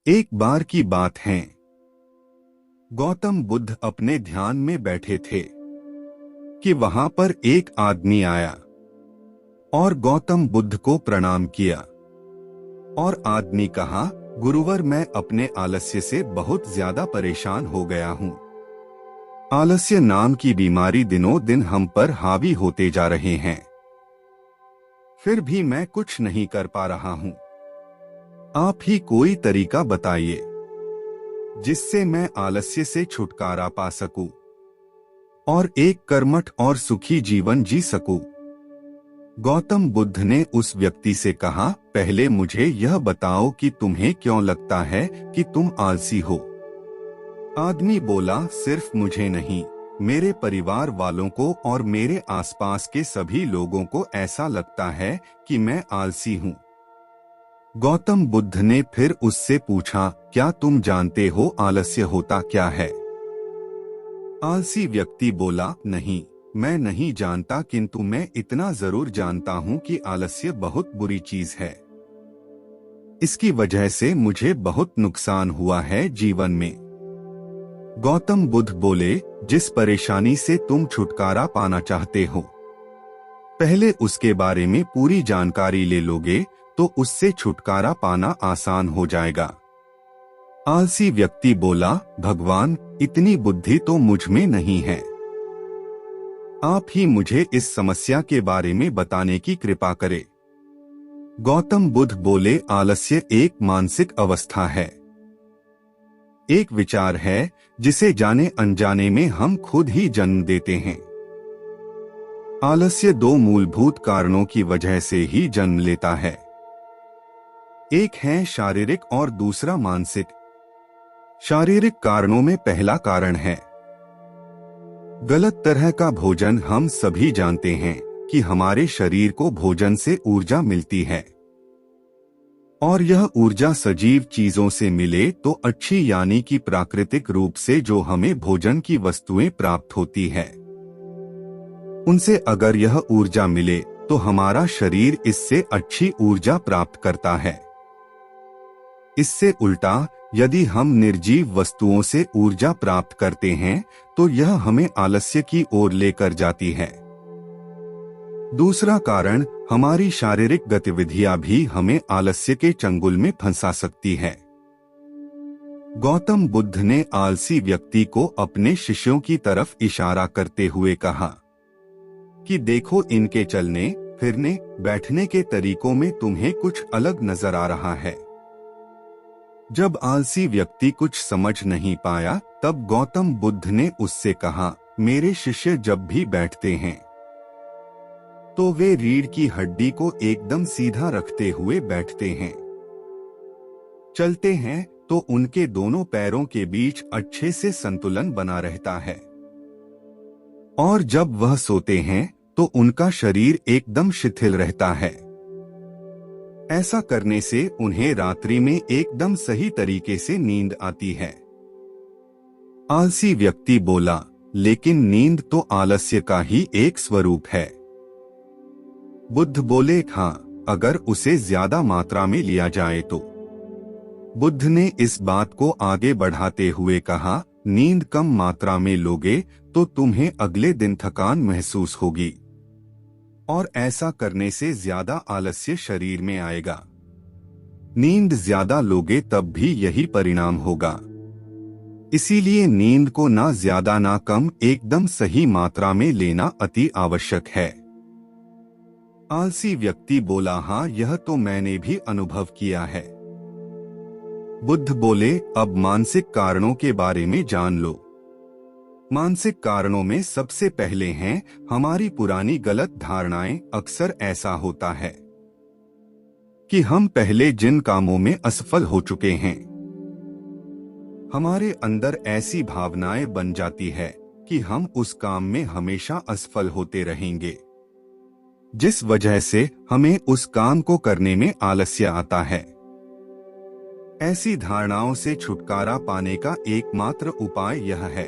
एक बार की बात है, गौतम बुद्ध अपने ध्यान में बैठे थे कि वहां पर एक आदमी आया और गौतम बुद्ध को प्रणाम किया। और आदमी कहा, गुरुवर, मैं अपने आलस्य से बहुत ज्यादा परेशान हो गया हूँ। आलस्य नाम की बीमारी दिनों दिन हम पर हावी होते जा रहे हैं, फिर भी मैं कुछ नहीं कर पा रहा हूँ। आप ही कोई तरीका बताइए जिससे मैं आलस्य से छुटकारा पा सकूं और एक कर्मठ और सुखी जीवन जी सकूं। गौतम बुद्ध ने उस व्यक्ति से कहा, पहले मुझे यह बताओ कि तुम्हें क्यों लगता है कि तुम आलसी हो। आदमी बोला, सिर्फ मुझे नहीं, मेरे परिवार वालों को और मेरे आसपास के सभी लोगों को ऐसा लगता है कि मैं आलसी हूँ। गौतम बुद्ध ने फिर उससे पूछा, क्या तुम जानते हो आलस्य होता क्या है? आलसी व्यक्ति बोला, नहीं, मैं नहीं जानता, किंतु मैं इतना जरूर जानता हूँ कि आलस्य बहुत बुरी चीज है। इसकी वजह से मुझे बहुत नुकसान हुआ है जीवन में। गौतम बुद्ध बोले, जिस परेशानी से तुम छुटकारा पाना चाहते हो, पहले उसके बारे में पूरी जानकारी ले लोगे तो उससे छुटकारा पाना आसान हो जाएगा। आलसी व्यक्ति बोला, भगवान, इतनी बुद्धि तो मुझ में नहीं है। आप ही मुझे इस समस्या के बारे में बताने की कृपा करें। गौतम बुद्ध बोले, आलस्य एक मानसिक अवस्था है, एक विचार है जिसे जाने अनजाने में हम खुद ही जन्म देते हैं। आलस्य दो मूलभूत कारणों की वजह से ही जन्म लेता है, एक है शारीरिक और दूसरा मानसिक। शारीरिक कारणों में पहला कारण है गलत तरह का भोजन। हम सभी जानते हैं कि हमारे शरीर को भोजन से ऊर्जा मिलती है, और यह ऊर्जा सजीव चीजों से मिले तो अच्छी, यानी कि प्राकृतिक रूप से जो हमें भोजन की वस्तुएं प्राप्त होती है, उनसे अगर यह ऊर्जा मिले तो हमारा शरीर इससे अच्छी ऊर्जा प्राप्त करता है। इससे उल्टा, यदि हम निर्जीव वस्तुओं से ऊर्जा प्राप्त करते हैं तो यह हमें आलस्य की ओर लेकर जाती है। दूसरा कारण, हमारी शारीरिक गतिविधियां भी हमें आलस्य के चंगुल में फंसा सकती है। गौतम बुद्ध ने आलसी व्यक्ति को अपने शिष्यों की तरफ इशारा करते हुए कहा कि देखो, इनके चलने फिरने बैठने के तरीकों में तुम्हें कुछ अलग नजर आ रहा है। जब आलसी व्यक्ति कुछ समझ नहीं पाया तब गौतम बुद्ध ने उससे कहा, मेरे शिष्य जब भी बैठते हैं तो वे रीढ़ की हड्डी को एकदम सीधा रखते हुए बैठते हैं। चलते हैं तो उनके दोनों पैरों के बीच अच्छे से संतुलन बना रहता है, और जब वह सोते हैं तो उनका शरीर एकदम शिथिल रहता है। ऐसा करने से उन्हें रात्रि में एकदम सही तरीके से नींद आती है। आलसी व्यक्ति बोला, लेकिन नींद तो आलस्य का ही एक स्वरूप है। बुद्ध बोले, हाँ, अगर उसे ज्यादा मात्रा में लिया जाए तो। बुद्ध ने इस बात को आगे बढ़ाते हुए कहा, नींद कम मात्रा में लोगे तो तुम्हें अगले दिन थकान महसूस होगी, और ऐसा करने से ज्यादा आलस्य शरीर में आएगा। नींद ज्यादा लोगे तब भी यही परिणाम होगा। इसीलिए नींद को ना ज्यादा ना कम, एकदम सही मात्रा में लेना अति आवश्यक है। आलसी व्यक्ति बोला, हाँ, यह तो मैंने भी अनुभव किया है। बुद्ध बोले, अब मानसिक कारणों के बारे में जान लो। मानसिक कारणों में सबसे पहले हैं हमारी पुरानी गलत धारणाएं। अक्सर ऐसा होता है कि हम पहले जिन कामों में असफल हो चुके हैं, हमारे अंदर ऐसी भावनाएं बन जाती है कि हम उस काम में हमेशा असफल होते रहेंगे, जिस वजह से हमें उस काम को करने में आलस्य आता है। ऐसी धारणाओं से छुटकारा पाने का एकमात्र उपाय यह है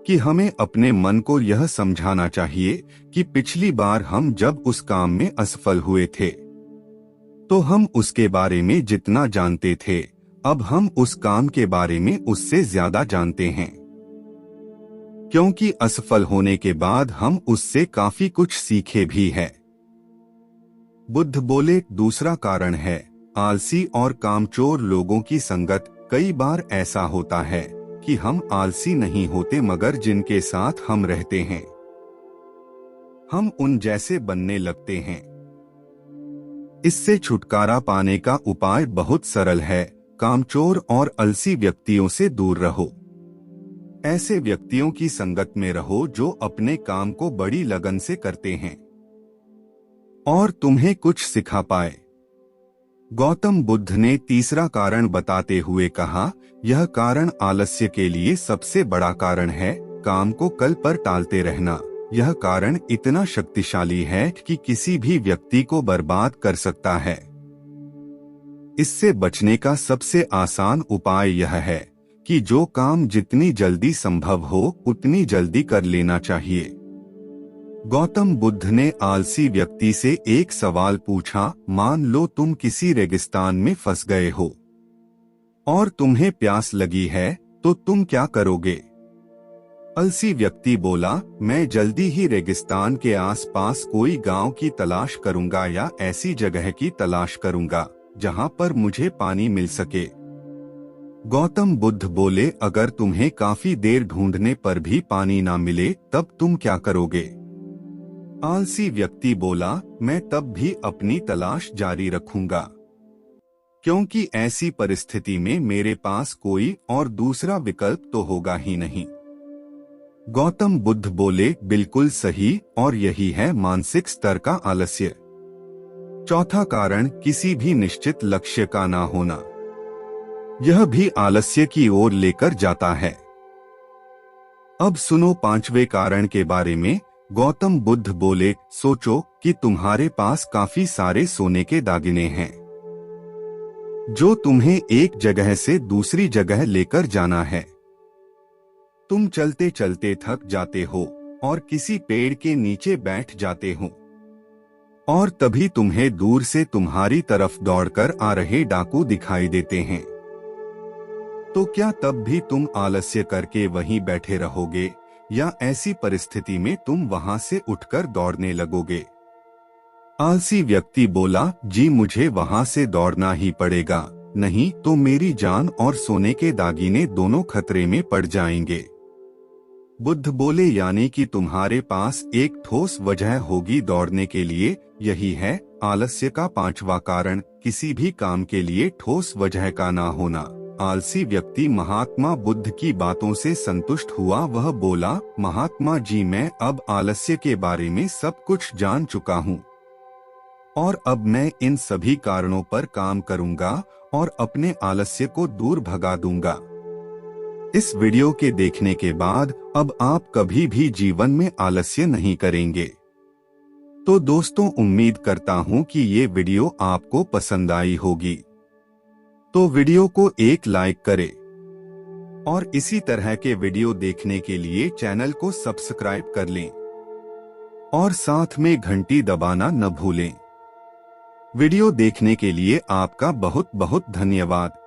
कि हमें अपने मन को यह समझाना चाहिए कि पिछली बार हम जब उस काम में असफल हुए थे तो हम उसके बारे में जितना जानते थे अब हम उस काम के बारे में उससे ज्यादा जानते हैं, क्योंकि असफल होने के बाद हम उससे काफी कुछ सीखे भी है। बुद्ध बोले, दूसरा कारण है आलसी और कामचोर लोगों की संगत। कई बार ऐसा होता है कि हम आलसी नहीं होते, मगर जिनके साथ हम रहते हैं हम उन जैसे बनने लगते हैं। इससे छुटकारा पाने का उपाय बहुत सरल है। कामचोर और आलसी व्यक्तियों से दूर रहो। ऐसे व्यक्तियों की संगत में रहो जो अपने काम को बड़ी लगन से करते हैं और तुम्हें कुछ सिखा पाए। गौतम बुद्ध ने तीसरा कारण बताते हुए कहा, यह कारण आलस्य के लिए सबसे बड़ा कारण है, काम को कल पर टालते रहना। यह कारण इतना शक्तिशाली है कि किसी भी व्यक्ति को बर्बाद कर सकता है। इससे बचने का सबसे आसान उपाय यह है कि जो काम जितनी जल्दी संभव हो उतनी जल्दी कर लेना चाहिए। गौतम बुद्ध ने आलसी व्यक्ति से एक सवाल पूछा, मान लो तुम किसी रेगिस्तान में फंस गए हो और तुम्हें प्यास लगी है, तो तुम क्या करोगे? आलसी व्यक्ति बोला, मैं जल्दी ही रेगिस्तान के आसपास कोई गांव की तलाश करूंगा या ऐसी जगह की तलाश करूंगा जहां पर मुझे पानी मिल सके। गौतम बुद्ध बोले, अगर तुम्हें काफी देर ढूंढने पर भी पानी ना मिले तब तुम क्या करोगे? आलसी व्यक्ति बोला, मैं तब भी अपनी तलाश जारी रखूंगा, क्योंकि ऐसी परिस्थिति में मेरे पास कोई और दूसरा विकल्प तो होगा ही नहीं। गौतम बुद्ध बोले, बिल्कुल सही, और यही है मानसिक स्तर का आलस्य। चौथा कारण, किसी भी निश्चित लक्ष्य का ना होना। यह भी आलस्य की ओर लेकर जाता है। अब सुनो पांचवें कारण के बारे में। गौतम बुद्ध बोले, सोचो कि तुम्हारे पास काफी सारे सोने के दागिने हैं जो तुम्हें एक जगह से दूसरी जगह लेकर जाना है। तुम चलते चलते थक जाते हो और किसी पेड़ के नीचे बैठ जाते हो और तभी तुम्हें दूर से तुम्हारी तरफ दौड़कर आ रहे डाकू दिखाई देते हैं। तो क्या तब भी तुम आलस्य करके वहीं बैठे रहोगे या ऐसी परिस्थिति में तुम वहां से उठकर दौड़ने लगोगे? आलसी व्यक्ति बोला, जी मुझे वहां से दौड़ना ही पड़ेगा, नहीं तो मेरी जान और सोने के दागिने दोनों खतरे में पड़ जाएंगे। बुद्ध बोले, यानी कि तुम्हारे पास एक ठोस वजह होगी दौड़ने के लिए। यही है आलस्य का पांचवा कारण, किसी भी काम के लिए ठोस वजह का ना होना। आलसी व्यक्ति महात्मा बुद्ध की बातों से संतुष्ट हुआ। वह बोला, महात्मा जी, मैं अब आलस्य के बारे में सब कुछ जान चुका हूँ और अब मैं इन सभी कारणों पर काम करूँगा और अपने आलस्य को दूर भगा दूंगा। इस वीडियो के देखने के बाद अब आप कभी भी जीवन में आलस्य नहीं करेंगे। तो दोस्तों, उम्मीद करता हूँ कि ये वीडियो आपको पसंद आई होगी। तो वीडियो को एक लाइक करें और इसी तरह के वीडियो देखने के लिए चैनल को सब्सक्राइब कर लें और साथ में घंटी दबाना न भूलें। वीडियो देखने के लिए आपका बहुत बहुत धन्यवाद।